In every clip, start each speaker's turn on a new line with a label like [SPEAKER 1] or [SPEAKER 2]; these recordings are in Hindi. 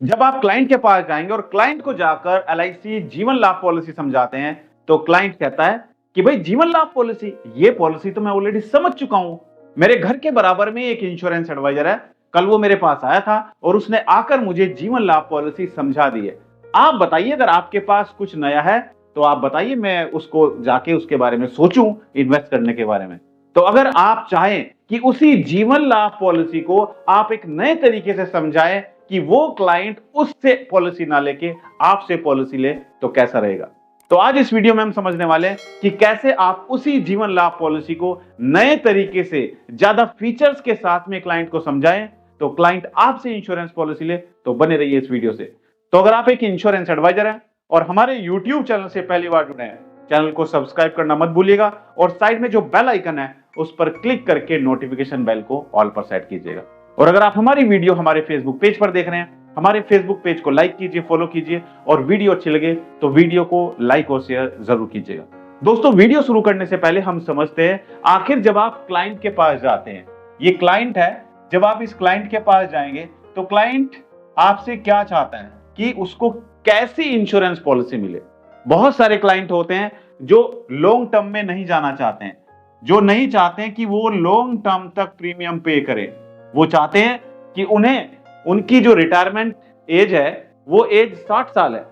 [SPEAKER 1] जब आप क्लाइंट के पास जाएंगे और क्लाइंट को जाकर एलआईसी जीवन लाभ पॉलिसी समझाते हैं, तो क्लाइंट कहता है कि भाई जीवन लाभ पॉलिसी, ये पॉलिसी तो मैं ऑलरेडी समझ चुका हूं। मेरे घर के बराबर में एक इंश्योरेंस एडवाइजर है, कल वो मेरे पास आया था और उसने आकर मुझे जीवन लाभ पॉलिसी समझा दी है। आप बताइए, अगर आपके पास कुछ नया है तो आप बताइए, मैं उसको जाके उसके बारे में सोचूं, इन्वेस्ट करने के बारे में। तो अगर आप चाहें कि उसी जीवन लाभ पॉलिसी को आप एक नए तरीके से समझाएं कि वो क्लाइंट उससे पॉलिसी ना लेके आपसे पॉलिसी ले, तो कैसा रहेगा। तो आज इस वीडियो में हम समझने वाले हैं कि कैसे आप उसी जीवन लाभ पॉलिसी को नए तरीके से ज्यादा फीचर्स के साथ में क्लाइंट को समझाएं, तो क्लाइंट आपसे इंश्योरेंस पॉलिसी ले। तो बने रहिए इस वीडियो से। तो अगर आप एक इंश्योरेंस एडवाइजर हैं और हमारे यूट्यूब चैनल से पहली बार जुड़े हैं, चैनल को सब्सक्राइब करना मत भूलिएगा और साइड में जो बेल आइकन है उस पर क्लिक करके नोटिफिकेशन बेल को ऑल पर सेट कीजिएगा। और अगर आप हमारी वीडियो हमारे फेसबुक पेज पर देख रहे हैं, हमारे फेसबुक पेज को लाइक कीजिए, फॉलो कीजिए और वीडियो अच्छी लगे तो वीडियो को लाइक और शेयर जरूर कीजिएगा। दोस्तों, वीडियो शुरू करने से पहले हम समझते हैं, आखिर जब आप क्लाइंट के पास जाते हैं, ये क्लाइंट है, जब आप इस क्लाइंट के पास जाएंगे तो क्लाइंट आपसे क्या चाहता है कि उसको कैसी इंश्योरेंस पॉलिसी मिले। बहुत सारे क्लाइंट होते हैं जो लॉन्ग टर्म में नहीं जाना चाहते हैं, जो नहीं चाहते हैं कि वो लॉन्ग टर्म तक प्रीमियम पे करे। वो चाहते हैं कि उन्हें उनकी जो रिटायरमेंट एज है वो एज 60 साल है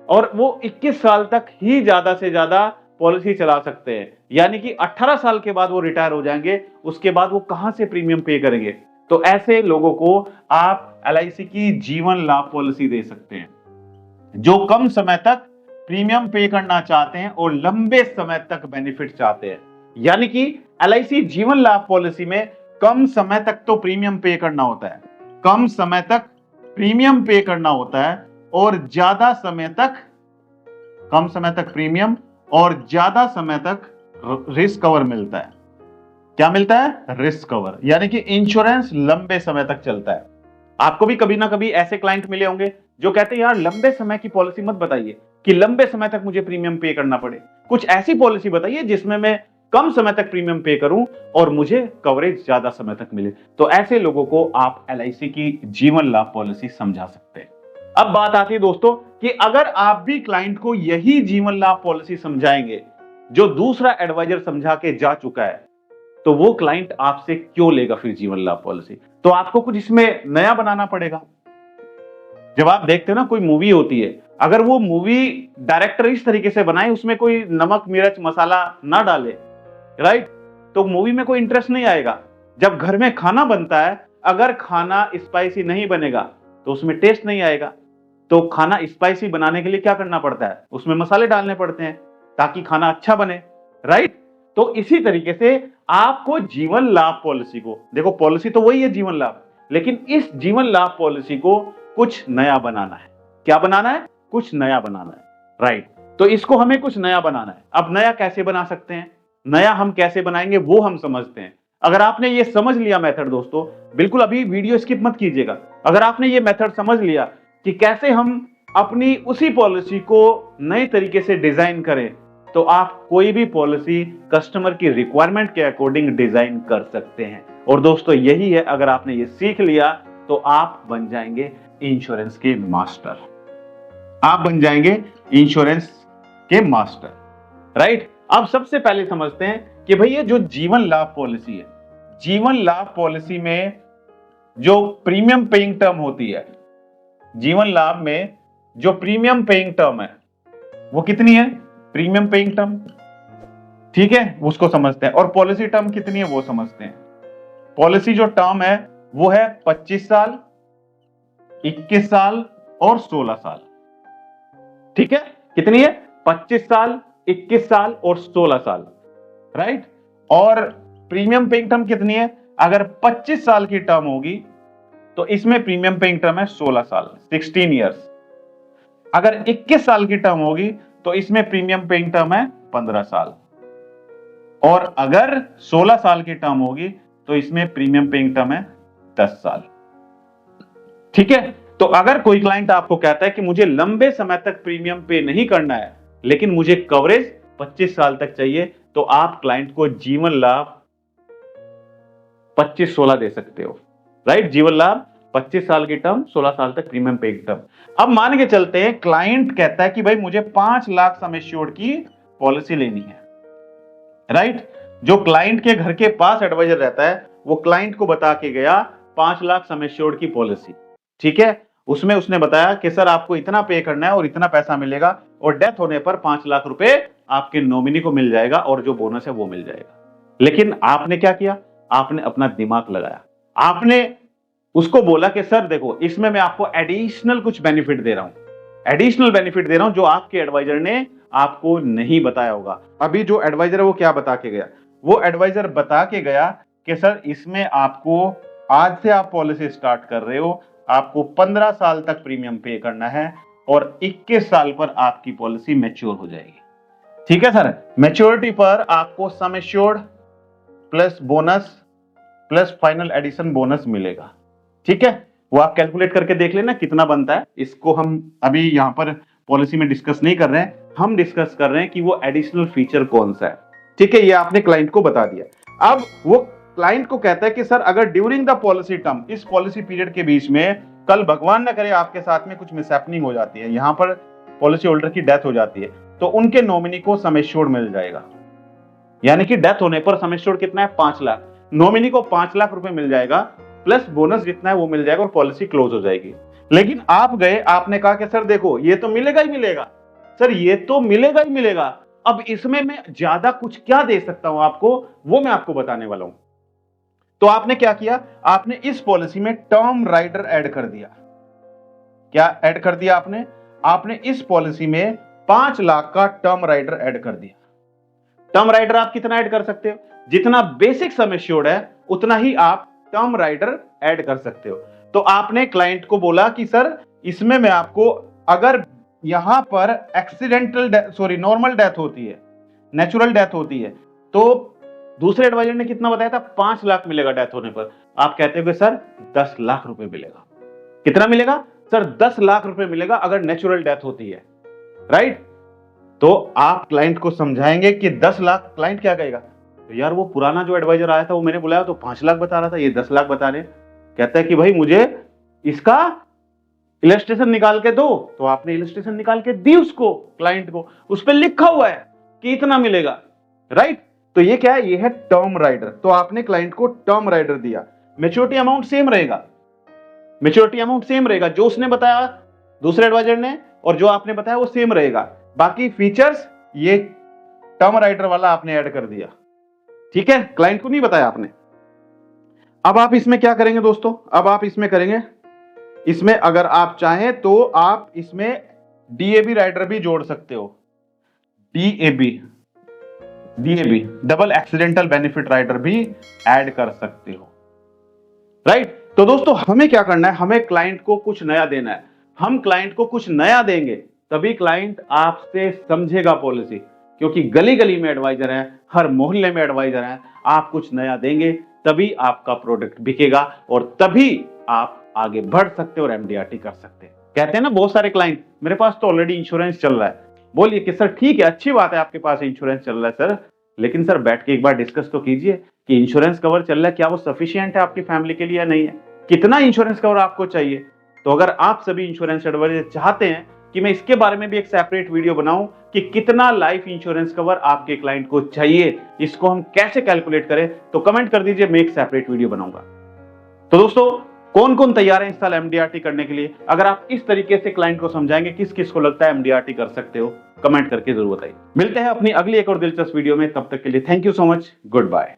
[SPEAKER 1] और वो 21 साल तक ही ज्यादा से ज्यादा पॉलिसी चला सकते हैं, यानी कि 18 साल के बाद वो रिटायर हो जाएंगे। उसके बाद वो कहां से प्रीमियम पे करेंगे। तो ऐसे लोगों को आप एलआईसी की जीवन लाभ पॉलिसी दे सकते हैं, जो कम समय तक प्रीमियम पे करना चाहते हैं और लंबे समय तक बेनिफिट चाहते हैं। यानी कि एलआईसी जीवन लाभ पॉलिसी में कम समय तक तो प्रीमियम पे करना होता है, कम समय तक प्रीमियम पे करना होता है और ज्यादा समय तक, कम समय तक प्रीमियम और ज्यादा समय तक रिस्क कवर मिलता है। क्या मिलता है? रिस्क कवर, यानी कि इंश्योरेंस लंबे समय तक चलता है। आपको भी कभी ना कभी ऐसे क्लाइंट मिले होंगे जो कहते हैं यार लंबे समय की पॉलिसी मत बताइए कि लंबे समय तक मुझे प्रीमियम पे करना पड़े, कुछ ऐसी पॉलिसी बताइए जिसमें मैं कम समय तक प्रीमियम पे करूं और मुझे कवरेज ज्यादा समय तक मिले। तो ऐसे लोगों को आप एलआईसी की जीवन लाभ पॉलिसी समझा सकते हैं। अब बात आती है दोस्तों कि अगर आप भी क्लाइंट को यही जीवन लाभ पॉलिसी समझाएंगे जो दूसरा एडवाइजर समझा के जा चुका है, तो वो क्लाइंट आपसे क्यों लेगा फिर जीवन लाभ पॉलिसी। तो आपको कुछ इसमें नया बनाना पड़ेगा। जब आप देखते हो ना, कोई मूवी होती है, अगर वो मूवी डायरेक्टर इस तरीके से बनाए, उसमें कोई नमक मिर्च मसाला ना डाले, राइट, तो मूवी में कोई इंटरेस्ट नहीं आएगा। जब घर में खाना बनता है, अगर खाना स्पाइसी नहीं बनेगा तो उसमें टेस्ट नहीं आएगा। तो खाना स्पाइसी बनाने के लिए क्या करना पड़ता है? उसमें मसाले डालने पड़ते हैं ताकि खाना अच्छा बने, राइट। तो इसी तरीके से आपको जीवन लाभ पॉलिसी को, देखो पॉलिसी तो वही है जीवन लाभ, लेकिन इस जीवन लाभ पॉलिसी को कुछ नया बनाना है। क्या बनाना है? कुछ नया बनाना है, राइट। तो इसको हमें कुछ नया बनाना है। अब नया कैसे बना सकते हैं, नया हम कैसे बनाएंगे, वो हम समझते हैं। अगर आपने ये समझ लिया मेथड दोस्तों, बिल्कुल अभी वीडियो स्किप मत कीजिएगा। अगर आपने ये मेथड समझ लिया कि कैसे हम अपनी उसी पॉलिसी को नए तरीके से डिजाइन करें, तो आप कोई भी पॉलिसी कस्टमर की रिक्वायरमेंट के अकॉर्डिंग डिजाइन कर सकते हैं। और दोस्तों यही है, अगर आपने ये सीख लिया तो आप बन जाएंगे इंश्योरेंस के मास्टर। आप बन जाएंगे इंश्योरेंस के मास्टर, राइट। अब सबसे पहले समझते हैं कि भाई ये जो जीवन लाभ पॉलिसी है, जीवन लाभ पॉलिसी में जो प्रीमियम पेइंग टर्म होती है, जीवन लाभ में जो प्रीमियम पेइंग टर्म है वो कितनी है? प्रीमियम पेइंग टर्म, ठीक है, उसको समझते हैं। और पॉलिसी टर्म कितनी है वो समझते हैं। पॉलिसी जो टर्म है वो है 25 साल, 21 साल और 16 साल, ठीक है। कितनी है? 25 साल, 21 साल और 16 साल, राइट। और प्रीमियम पेइंग टर्म कितनी है? अगर 25 साल की टर्म होगी तो इसमें प्रीमियम पेइंग टर्म है 16 साल, 16 ईयर्स। अगर 21 साल की टर्म होगी तो इसमें प्रीमियम पेइंग टर्म है 15 साल। और अगर 16 साल की टर्म होगी तो इसमें प्रीमियम पेइंग टर्म है 10 साल, ठीक है। तो अगर कोई क्लाइंट आपको कहता है कि मुझे लंबे समय तक प्रीमियम पे नहीं करना है लेकिन मुझे कवरेज 25 साल तक चाहिए, तो आप क्लाइंट को जीवन लाभ 25-16 दे सकते हो, राइट। जीवन लाभ 25 साल की टर्म, 16 साल तक प्रीमियम पे टर्म। अब मान के चलते हैं क्लाइंट कहता है कि भाई मुझे 5 लाख सम एश्योर्ड की पॉलिसी लेनी है, राइट। जो क्लाइंट के घर के पास एडवाइजर रहता है वो क्लाइंट को बता के गया 5 लाख सम एश्योर्ड की पॉलिसी, ठीक है। उसमें उसने बताया कि सर आपको इतना पे करना है और इतना पैसा मिलेगा और डेथ होने पर 5 लाख रुपए आपके नॉमिनी को मिल जाएगा और जो बोनस है वो मिल जाएगा। लेकिन आपने क्या किया, आपने अपना दिमाग लगाया, आपने उसको बोला कि सर देखो इसमें मैं आपको एडिशनल कुछ बेनिफिट दे रहा हूं, एडिशनल बेनिफिट दे रहा हूं जो आपके एडवाइजर ने आपको नहीं बताया होगा। अभी जो एडवाइजर है वो क्या बता के गया, वो एडवाइजर बता के गया कि सर इसमें आपको आज से आप पॉलिसी स्टार्ट कर रहे हो, आपको 15 साल तक प्रीमियम पे करना है और 21 साल पर आपकी पॉलिसी मैच्योर हो जाएगी, ठीक है सर। मैच्योरिटी पर आपको sum assured plus bonus plus final addition bonus मिलेगा, ठीक है। वो आप कैलकुलेट करके देख लेना कितना बनता है। इसको हम अभी यहां पर पॉलिसी में डिस्कस नहीं कर रहे हैं, हम डिस्कस कर रहे हैं कि वो एडिशनल फीचर कौन सा है, ठीक है। ये आपने क्लाइंट को बता दिया। अब वो क्लाइंट को कहता है कि सर अगर ड्यूरिंग द पॉलिसी टर्म, इस पॉलिसी पीरियड के बीच में कल भगवान न करे आपके साथ में कुछ मिसहैपनिंग हो जाती है, यहां पर पॉलिसी होल्डर की डेथ हो जाती है, तो उनके नॉमिनी को सम एश्योर्ड मिल जाएगा। यानी कि डेथ होने पर सम एश्योर्ड कितना है, 5 लाख, नॉमिनी को 5 लाख रुपए मिल जाएगा प्लस बोनस जितना है वो मिल जाएगा और पॉलिसी क्लोज हो जाएगी। लेकिन आप गए, आपने कहा कि सर देखो ये तो मिलेगा ही मिलेगा, सर ये तो मिलेगा ही मिलेगा, अब इसमें मैं ज्यादा कुछ क्या दे सकता हूं आपको, वो मैं आपको बताने वाला हूं। तो आपने क्या किया, आपने इस पॉलिसी में टर्म राइडर ऐड कर दिया। क्या ऐड कर दिया आपने, आपने इस पॉलिसी में 5 लाख का टर्म राइडर ऐड कर दिया। टर्म राइडर आप कितना ऐड कर सकते हो, जितना बेसिक सम एश्योर्ड है उतना ही आप टर्म राइडर ऐड कर सकते हो। तो आपने क्लाइंट को बोला कि सर इसमें मैं आपको, अगर यहां पर नॉर्मल डेथ होती है, नेचुरल डेथ होती है, तो दूसरे एडवाइजर ने कितना बताया था, 5 लाख मिलेगा डेथ होने पर। आप कहते हो सर 10 लाख रुपए मिलेगा। कितना मिलेगा सर, 10 लाख रुपए मिलेगा अगर नेचुरल डेथ होती है, राइट। तो आप क्लाइंट को समझाएंगे कि 10 लाख, क्लाइंट क्या कहेगा, तो यार वो पुराना जो एडवाइजर आया था वो मैंने बुलाया तो 5 लाख बता रहा था, ये 10 लाख बता रहे। कहता है कि भाई मुझे इसका इलस्ट्रेशन निकाल के दो, तो आपने इलस्ट्रेशन निकाल के दी उसको, क्लाइंट को, उस पर लिखा हुआ है कि इतना मिलेगा, राइट। तो ये क्या है, ये है टर्म राइडर। तो आपने क्लाइंट को टर्म राइडर दिया। मैच्योरिटी अमाउंट सेम रहेगा, मैच्योरिटी अमाउंट सेम रहेगा, जो उसने बताया दूसरे एडवाइजर ने और जो आपने बताया वो सेम रहेगा। बाकी फीचर्स ये टर्म राइडर वाला आपने ऐड कर दिया, ठीक है, क्लाइंट को नहीं बताया आपने। अब आप इसमें क्या करेंगे दोस्तों, अब आप इसमें करेंगे, इसमें अगर आप चाहें तो आप इसमें डीएबी राइडर भी जोड़ सकते हो, DAB double accidental benefit rider भी ऐड कर सकते हो, राइट। तो दोस्तों हमें क्या करना है, हमें क्लाइंट को कुछ नया देना है। हम क्लाइंट को कुछ नया देंगे तभी क्लाइंट आपसे समझेगा पॉलिसी, क्योंकि गली गली में एडवाइजर है, हर मोहल्ले में एडवाइजर है। आप कुछ नया देंगे तभी आपका प्रोडक्ट बिकेगा और तभी आप आगे बढ़ सकते हो और एमडीआरटी कर सकते हैं। कहते हैं ना बहुत सारे क्लाइंट, मेरे पास तो ऑलरेडी इंश्योरेंस चल रहा है। बोलिए कि सर ठीक है, अच्छी बात है आपके पास इंश्योरेंस चल रहा है सर, लेकिन सर बैठ के एक बार डिस्कस तो कीजिए कि इंश्योरेंस कवर चल रहा है, क्या वो सफिशिएंट है आपकी फैमिली के लिए या नहीं है, कितना इंश्योरेंस कवर आपको चाहिए। तो अगर आप सभी इंश्योरेंस एडवाइजर चाहते हैं कि मैं इसके बारे में भी एक सेपरेट वीडियो बनाऊं कि कितना लाइफ इंश्योरेंस कवर आपके क्लाइंट को चाहिए, इसको हम कैसे कैलकुलेट करें, तो कमेंट कर दीजिए, मैं एक सेपरेट वीडियो बनाऊंगा। तो दोस्तों कौन कौन तैयार है इस साल एमडीआरटी करने के लिए, अगर आप इस तरीके से क्लाइंट को समझाएंगे, किस किस को लगता है एमडीआरटी कर सकते हो, कमेंट करके जरूर बताइए। मिलते हैं अपनी अगली एक और दिलचस्प वीडियो में, तब तक के लिए thank you so much, good bye.